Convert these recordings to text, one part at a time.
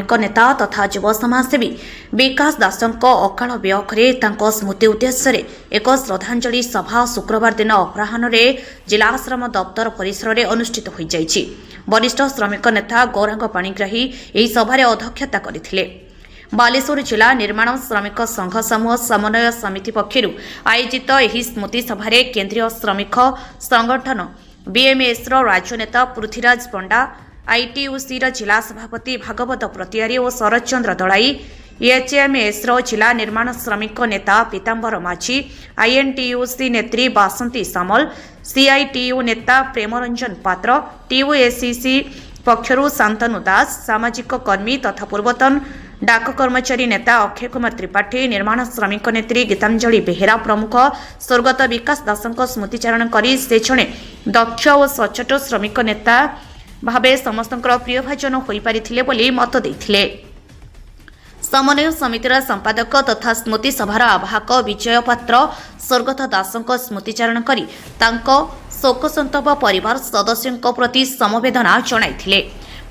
ଶ୍ରମିକ ନେତା ତଥା ଯୁବ ସମାଜସେବୀ ବିକାଶ ଦାସଙ୍କ ଅକାଳ ବିୟୋଗରେ ତାଙ୍କ ସ୍ମୃତି ଉଦ୍ଦେଶ୍ୟରେ ଏକ ଶ୍ରଦ୍ଧାଞ୍ଜଳି ସଭା ଶୁକ୍ରବାର ଦିନ ଅପରାହ୍ନରେ ଜିଲ୍ଲା ଆଶ୍ରମ ଦପ୍ତର ପରିସରରେ ଅନୁଷ୍ଠିତ ହୋଇଯାଇଛି। ବରିଷ୍ଠ ଶ୍ରମିକ ନେତା ଗୌରାଙ୍ଗ ପାଣିଗ୍ରାହୀ ଏହି ସଭାରେ ଅଧ୍ୟକ୍ଷତା କରିଥିଲେ। ବାଲେଶ୍ୱର ଜିଲ୍ଲା ନିର୍ମାଣ ଶ୍ରମିକ ସଂଘ ସମୂହ ସମନ୍ୱୟ ସମିତି ପକ୍ଷରୁ ଆୟୋଜିତ ଏହି ସ୍ମୃତି ସଭାରେ କେନ୍ଦ୍ରୀୟ ଶ୍ରମିକ ସଂଗଠନ ବିଏମ୍ଏସ୍ର ରାଜ୍ୟ ନେତା ପୃଥ୍ୱୀରାଜ ପଣ୍ଡା, ଆଇଟିୟୁସିର ଜିଲ୍ଲା ସଭାପତି ଭାଗବତ ପ୍ରତିଆରୀ ଓ ଶରତ ଚନ୍ଦ୍ର ଦଳାଇ, ଏଚ୍ଏମ୍ଏସ୍ର ଜିଲ୍ଲା ନିର୍ମାଣ ଶ୍ରମିକ ନେତା ପୀତାମ୍ବର ମାଝୀ, ଆଇଏନ୍ଟିୟୁସି ନେତ୍ରୀ ବାସନ୍ତୀ ସାମଲ, ସିଆଇଟିୟୁ ନେତା ପ୍ରେମରଞ୍ଜନ ପାତ୍ର, ଟିୟୁଏସିସି ପକ୍ଷରୁ ଶାନ୍ତନୁ ଦାସ, ସାମାଜିକ କର୍ମୀ ତଥା ପୂର୍ବତନ डाक कर्मचारी नेता अक्षय कुमार त्रिपाठी, निर्माण श्रमिक नेत्री गीतांजलि बेहेरा प्रमुख स्वर्गत विकास दासଙ୍କ स्मृतिचारण କରି ସେ ଜଣେ ଦକ୍ଷ ଓ ସଚ୍ଚୋଟ ଶ୍ରମିକ ନେତା ଭାବେ ସମସ୍ତଙ୍କର ପ୍ରିୟଭାଜନ ହୋଇପାରିଥିଲେ ବୋଲି ମତ ଦେଇଥିଲେ। ସମନ୍ୱୟ ସମିତିର ସମ୍ପାଦକ ତଥା ସ୍ମୃତି ସଭାର ଆବାହକ ବିଜୟ ପାତ୍ର ସ୍ୱର୍ଗତ ଦାସଙ୍କ ସ୍ମୃତିଚାରଣ କରି ତାଙ୍କ ଶୋକସନ୍ତପ ପରିବାର ସଦସ୍ୟଙ୍କ ପ୍ରତି ସମବେଦନା ଜଣାଇଥିଲେ।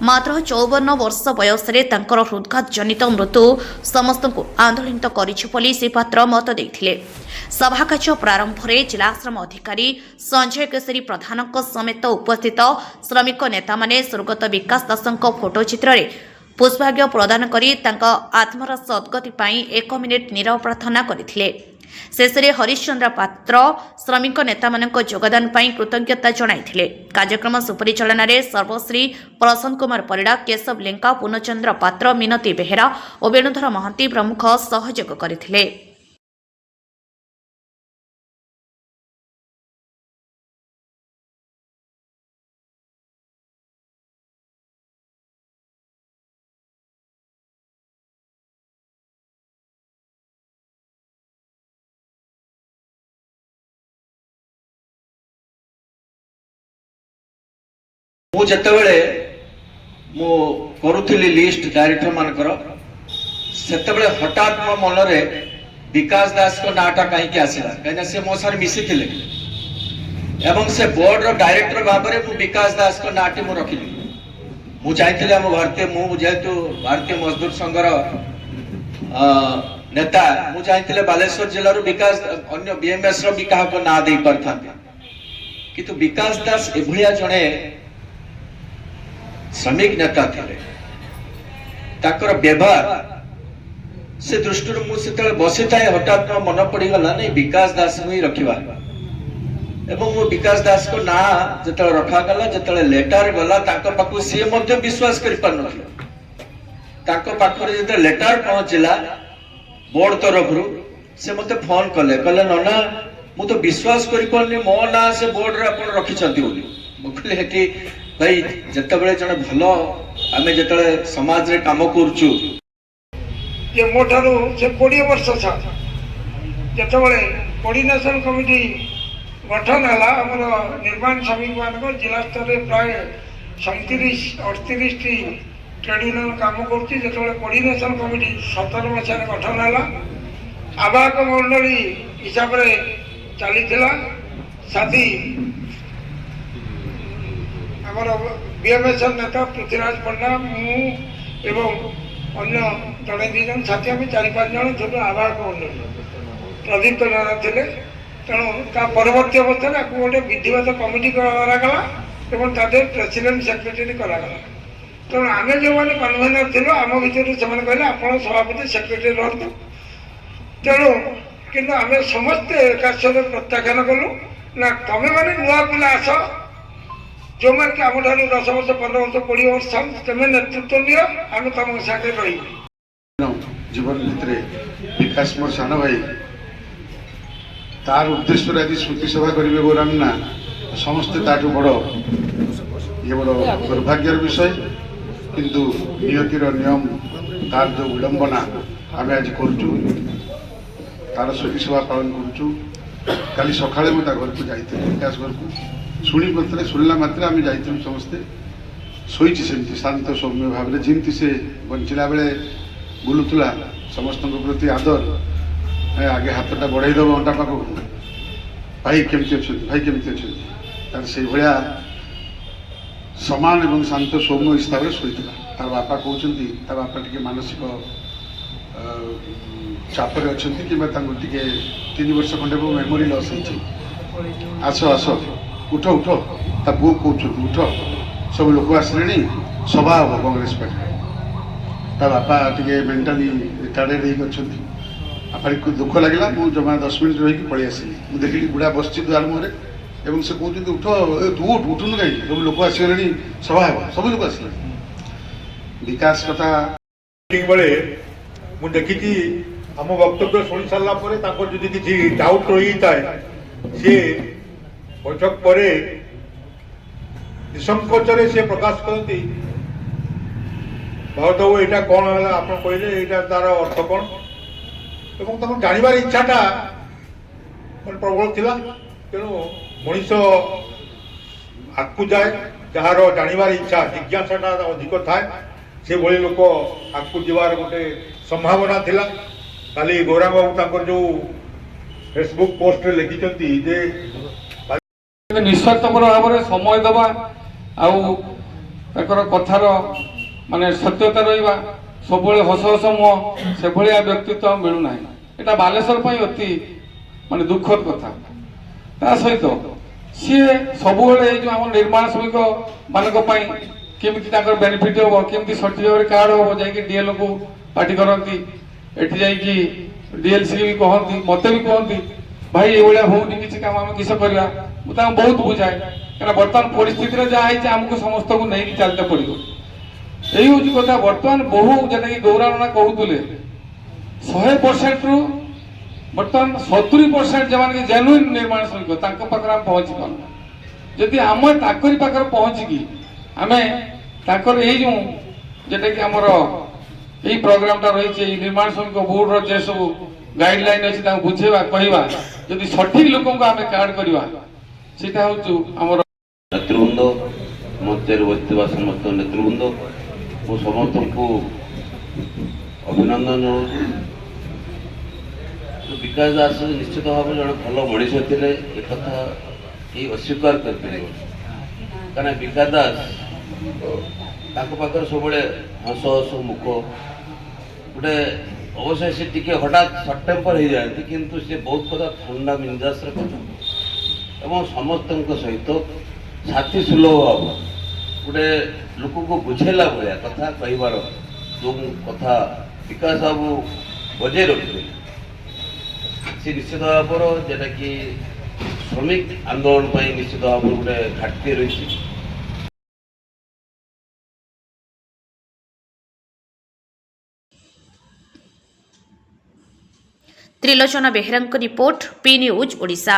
ମାତ୍ର 54 ବର୍ଷ ବୟସରେ ତାଙ୍କର ହୃଦଘାତ ଜନିତ ମୃତ୍ୟୁ ସମସ୍ତଙ୍କୁ ଆନ୍ଦୋଳିତ କରିଛି ବୋଲି ଶ୍ରୀ ପାତ୍ର ମତ ଦେଇଥିଲେ। ସଭାକାର୍ଯ୍ୟ ପ୍ରାରମ୍ଭରେ ଜିଲ୍ଲାଶ୍ରମ ଅଧିକାରୀ ସଞ୍ଜୟ କେଶରୀ ପ୍ରଧାନଙ୍କ ସମେତ ଉପସ୍ଥିତ ଶ୍ରମିକ ନେତାମାନେ ସ୍ୱର୍ଗତ ବିକାଶ ଦାସଙ୍କ ଫଟୋ ଚିତ୍ରରେ ପୁଷ୍ପାର୍ଘ୍ୟ ପ୍ରଦାନ କରି ତାଙ୍କ ଆତ୍ମାର ସଦ୍ଗତି ପାଇଁ 1 ମିନିଟ୍ ନୀରବ ପ୍ରାର୍ଥନା କରିଥିଲେ। ଶେଷରେ ହରିଶ୍ଚନ୍ଦ୍ର ପାତ୍ର ଶ୍ରମିକ ନେତାମାନଙ୍କ ଯୋଗଦାନ ପାଇଁ କୃତଜ୍ଞତା ଜଣାଇଥିଲେ। କାର୍ଯ୍ୟକ୍ରମ ସୁପରିଚାଳନାରେ ସର୍ବଶ୍ରୀ ପ୍ରସନ୍ନ କୁମାର ପରିଡ଼ା, କେଶବ ଲେଙ୍କା, ପୂର୍ଣ୍ଣଚନ୍ଦ୍ର ପାତ୍ର, ମିନତୀ ବେହେରା ଓ ବେଣୁଧର ମହାନ୍ତି ପ୍ରମୁଖ ସହଯୋଗ କରିଥିଲେ। मु जेतेबेले मु करूथिली लिस्ट डायरेक्टर मानकर सेतेबेले हठात मो मनरे विकास दास को नाटा कहीं आसला कहीं से मो सार मिसी थिले एवं से बोर्ड रो डायरेक्टर भाबरे मु विकास दास को नाटी मु रखिली। मु चाहथिले हम जेहेतु भारतीय मजदूर संघर नेता मु चाहथिले बालेश्वर जिल्ला रो विकास अन्य बीएमएस रो भी कहा को ना दे परथांते किंतु विकास दास एभलिया जणे श्रमिक नेता थे ताकर व्यवहार से दृष्टि मुझे बसी था हठात मन पड़गला नहीं विकास दास ही रखा एवं वो विकास दास को ना जो रखागला जो लेटर गला पाखु सी विश्वास कर पाखरे जो लेटर पहुंचला बोर्ड तरफ से मत फोन कले कहले नना मु तो विश्वास कर मो ना से बोर्ड रे अपन रखिछंती बोली मुखले हेटी भाई जतबेले जने भलो आमे जतले समाज रे काम करचु जे मोठारू से 20 वर्ष था जतबेले कोऑर्डिनेशन कमिटी गठन हला हमर निर्माण श्रमिक मानक जिला स्तर रे प्राय 37-38 टी ट्रेड यूनियन काम करची जतबेले कोऑर्डिनेशन कमिटी 17 मसिया रे गठन हला आवाहक मंडली हिसाब रे चली थिला साथी आमर बीएमएस नेता पृथ्वीराज पंडा मु एवं अन्य जड़े दीजन साथी आम 4-5 जन छोट आवाहक मंडल प्रदीप्त नाना थे तेणु परवर्ती अवस्था गोटे विधिवत कमिटी करागला एवं प्रेसिडेंट सेक्रेटरी करागला तेणु आम जो मैंने कन्वेनर थिलु आम भितर से कहले आप सभापति सेक्रेटरी रहतु तेणु किंतु आम समस्ते एकाशे प्रत्याख्यान कलु ना तमें मैंने नुआ पिला आस जो मैंने कि आम 10 वर्ष 15 वर्ष 20 वर्ष तुम्हें नेतृत्व दियो आम तुम साथे रही जीवन भितर विकास मोर सान भाई तार उद्देश्य आज स्मृति सभा करेंगे गौरांग ना समस्ते ताठू बड़ ये बड़ दुर्भाग्यर विषय किंतु नियतिर नियम तार जो विडंबना आम आज करूँ तार स्मृति सभा पालन करूँ काली सका घर को जाती विकास घर को शुणी पत्र शुणला मात्र आम जा समस्ते शोची सेमती शांत सौम्य भाव में जमी से बंचला बेले बुलूला समस्त प्रति आदर आगे हाथटा बढ़ाईदेव अंटा पाख भाई केमती अच्छा भाई केमती अच्छा से भाया समान और शांत सौम्य हिसाब से शोता ତାର ବାପା କହୁଛନ୍ତି ତା ବାପା ଟିକେ ମାନସିକ ଚାପରେ ଅଛନ୍ତି କିମ୍ବା ତାଙ୍କୁ ଟିକେ 3 ବର୍ଷ ଖଣ୍ଡେ ହେବ ମେମୋରି ଲସ୍ ହେଇଛି। ଆସ ଆସ ଉଠ ଉଠ, ତା ପୁଅ କହୁଛନ୍ତି ଉଠ, ସବୁ ଲୋକ ଆସିଲେଣି, ସଭା ହବ କଂଗ୍ରେସ ପାର୍ଟିରେ। ତା ବାପା ଟିକେ ମେଣ୍ଟାଲି ରିଟାର୍ଡେଡ୍ ହେଇକି ଅଛନ୍ତି। ବାପାକୁ ଦୁଃଖ ଲାଗିଲା, ମୁଁ ଜମା 10 ମିନିଟ୍ ରହିକି ପଳେଇ ଆସିଲି। ମୁଁ ଦେଖିଲି ବୁଢ଼ା ବସିଛି ଦୁଆର ମୁହଁରେ ଏବଂ ସେ କହୁଛନ୍ତି ଉଠ, ତୁ ଉଠୁନୁ କାହିଁକି, ସବୁ ଲୋକ ଆସିଗଲେଣି, ସଭା ହେବ, ସବୁ ଲୋକ ଆସିଲେଣି। ବିକାଶ କଥା ବେଳେ ମୁଁ ଦେଖିଛି ଆମ ବକ୍ତବ୍ୟ ଶୁଣି ସାରିଲା ପରେ ତାଙ୍କର ଯଦି କିଛି ଡାଉଟ୍ ରହିଥାଏ ସିଏ ବୈଠକ ପରେ ନିସଂକୋଚରେ ସେ ପ୍ରକାଶ କରନ୍ତି, ଭାରତ ବାବୁ ଏଇଟା କ'ଣ ହେଲା ଆପଣ କହିଲେ, ଏଇଟା ତାର ଅର୍ଥ କ'ଣ, ଏବଂ ତାଙ୍କୁ ଜାଣିବାର ଇଚ୍ଛାଟା ମାନେ ପ୍ରବଳ ଥିଲା। ତେଣୁ ମଣିଷ ଆଗକୁ ଯାଏ ଯାହାର ଜାଣିବାର ଇଚ୍ଛା ଜିଜ୍ଞାସାଟା ଅଧିକ ଥାଏ, ସେଭଳି ଲୋକ ଆଗକୁ ଯିବାର ଗୋଟେ ସମ୍ଭାବନା ଥିଲା। କାଲି ଗୌରାଙ୍ଗ ବାବୁ ତାଙ୍କର ଯୋଉ ଫେସବୁକ୍ ପୋଷ୍ଟରେ ଲେଖିଛନ୍ତି ଯେ ନିଃସ୍ୱାର୍ଥପର ଭାବରେ ସମୟ ଦେବା ଆଉ ତାଙ୍କର କଥାର ମାନେ ସତ୍ୟତା ରହିବା, ସବୁବେଳେ ହସ ହସ ମୁହଁ, ସେଭଳିଆ ବ୍ୟକ୍ତିତ୍ୱ ମିଳୁନାହିଁ। ଏଇଟା ବାଲେଶ୍ୱର ପାଇଁ ଅତି ମାନେ ଦୁଃଖଦ କଥା। ତା ସହିତ ସିଏ ସବୁବେଳେ ଏଇ ଯେଉଁ ଆମ ନିର୍ମାଣ ଶ୍ରମିକ ମାନଙ୍କ ପାଇଁ କେମିତି ତାଙ୍କର ବେନିଫିଟ୍ ହେବ, କେମିତି ସଠିକ୍ ଭାବରେ କାର୍ଡ ହେବ, ଯାଇକି ଡିଏଲ୍ଓକୁ ପାର୍ଟି କରନ୍ତି, ଏଠି ଯାଇକି ଡିଏଲ୍ସି ବି କହନ୍ତି, ମତେ ବି କହନ୍ତି ଭାଇ ଏଇଭଳିଆ ହଉନି କିଛି କାମ, ଆମେ କିସ କରିବା। ମୁଁ ତାଙ୍କୁ ବହୁତ ବୁଝାଏ, କାରଣ ବର୍ତ୍ତମାନ ପରିସ୍ଥିତିରେ ଯାହା ହେଇଛି ଆମକୁ ସମସ୍ତଙ୍କୁ ନେଇକି ଚାଲିତେ ପଡ଼ିବ। ଏଇ ହଉଛି କଥା। ବର୍ତ୍ତମାନ ବହୁ ଯେଟାକି ଗୌରାଣନା କହୁଥିଲେ 100%ରୁ ବର୍ତ୍ତମାନ 70% ଯେଉଁମାନେ କି ଜେନୁଇନ୍ ନିର୍ମାଣ ଶ୍ରମିକ ତାଙ୍କ ପାଖରେ ଆମେ ପହଞ୍ଚି ପାରୁନୁ। ଯଦି ଆମେ ତାଙ୍କରି ପାଖରେ ପହଞ୍ଚିକି ଆମେ ତାଙ୍କର ଏଇ ଯେଉଁ ଯେଟାକି ଆମର ଏଇ ପ୍ରୋଗ୍ରାମଟା ରହିଛି, ଏଇ ନିର୍ମାଣ ଶ୍ରମିକ ବୋର୍ଡର ଯେ ସବୁ ଗାଇଡଲାଇନ୍ ଅଛି ତାଙ୍କୁ ବୁଝେଇବା, କହିବା, ଯଦି ସଠିକ୍ ଲୋକଙ୍କୁ ଆମେ କାର୍ଡ କରିବା, ସେଇଟା ହଉଛି ଆମର ନେତୃବୃନ୍ଦ, ମଞ୍ଚରେ ବସିଥିବା ସମସ୍ତ ନେତୃବୃନ୍ଦ, ମୁଁ ସମସ୍ତଙ୍କୁ ଅଭିନନ୍ଦନ ଜଣାଉଛି। ବିକାଶ ଦାସ ନିଶ୍ଚିତ ଭାବରେ ଜଣେ ଭଲ ମଣିଷ ଥିଲେ, ଏକଥା କେହି ଅସ୍ୱୀକାର କରିପାରିବ। କାରଣ ବିକାଶ ଦାସ ତାଙ୍କ ପାଖରେ ସବୁବେଳେ ହସ ହସ ମୁଖ, ଗୋଟେ ଅବଶ୍ୟ ସେ ଟିକେ ହଠାତ୍ ସର୍ଟ ଟେମ୍ପର ହେଇଯାଆନ୍ତି, କିନ୍ତୁ ସେ ବହୁତ କଥା ଥଣ୍ଡା ମିଞ୍ଜାସରେ କଥା ଏବଂ ସମସ୍ତଙ୍କ ସହିତ ସାଥୀ ସୁଲଭ ଭାବ, ଗୋଟେ ଲୋକକୁ ବୁଝେଇଲା ଭଳିଆ କଥା କହିବାର ଯେଉଁ କଥା ବିକାଶ ବାବୁ ବଜେଇ ରଖିଥିଲେ, ସେ ନିଶ୍ଚିତ ଭାବରେ ଯେଟାକି ଶ୍ରମିକ ଆନ୍ଦୋଳନ ପାଇଁ ନିଶ୍ଚିତ ଭାବରେ ଗୋଟେ ଘାଟତି ରହିଛି। ତ୍ରିଲୋଚନ ବେହେରାଙ୍କ ରିପୋର୍ଟ, ପି ନ୍ୟୁଜ୍ ଓଡ଼ିଶା।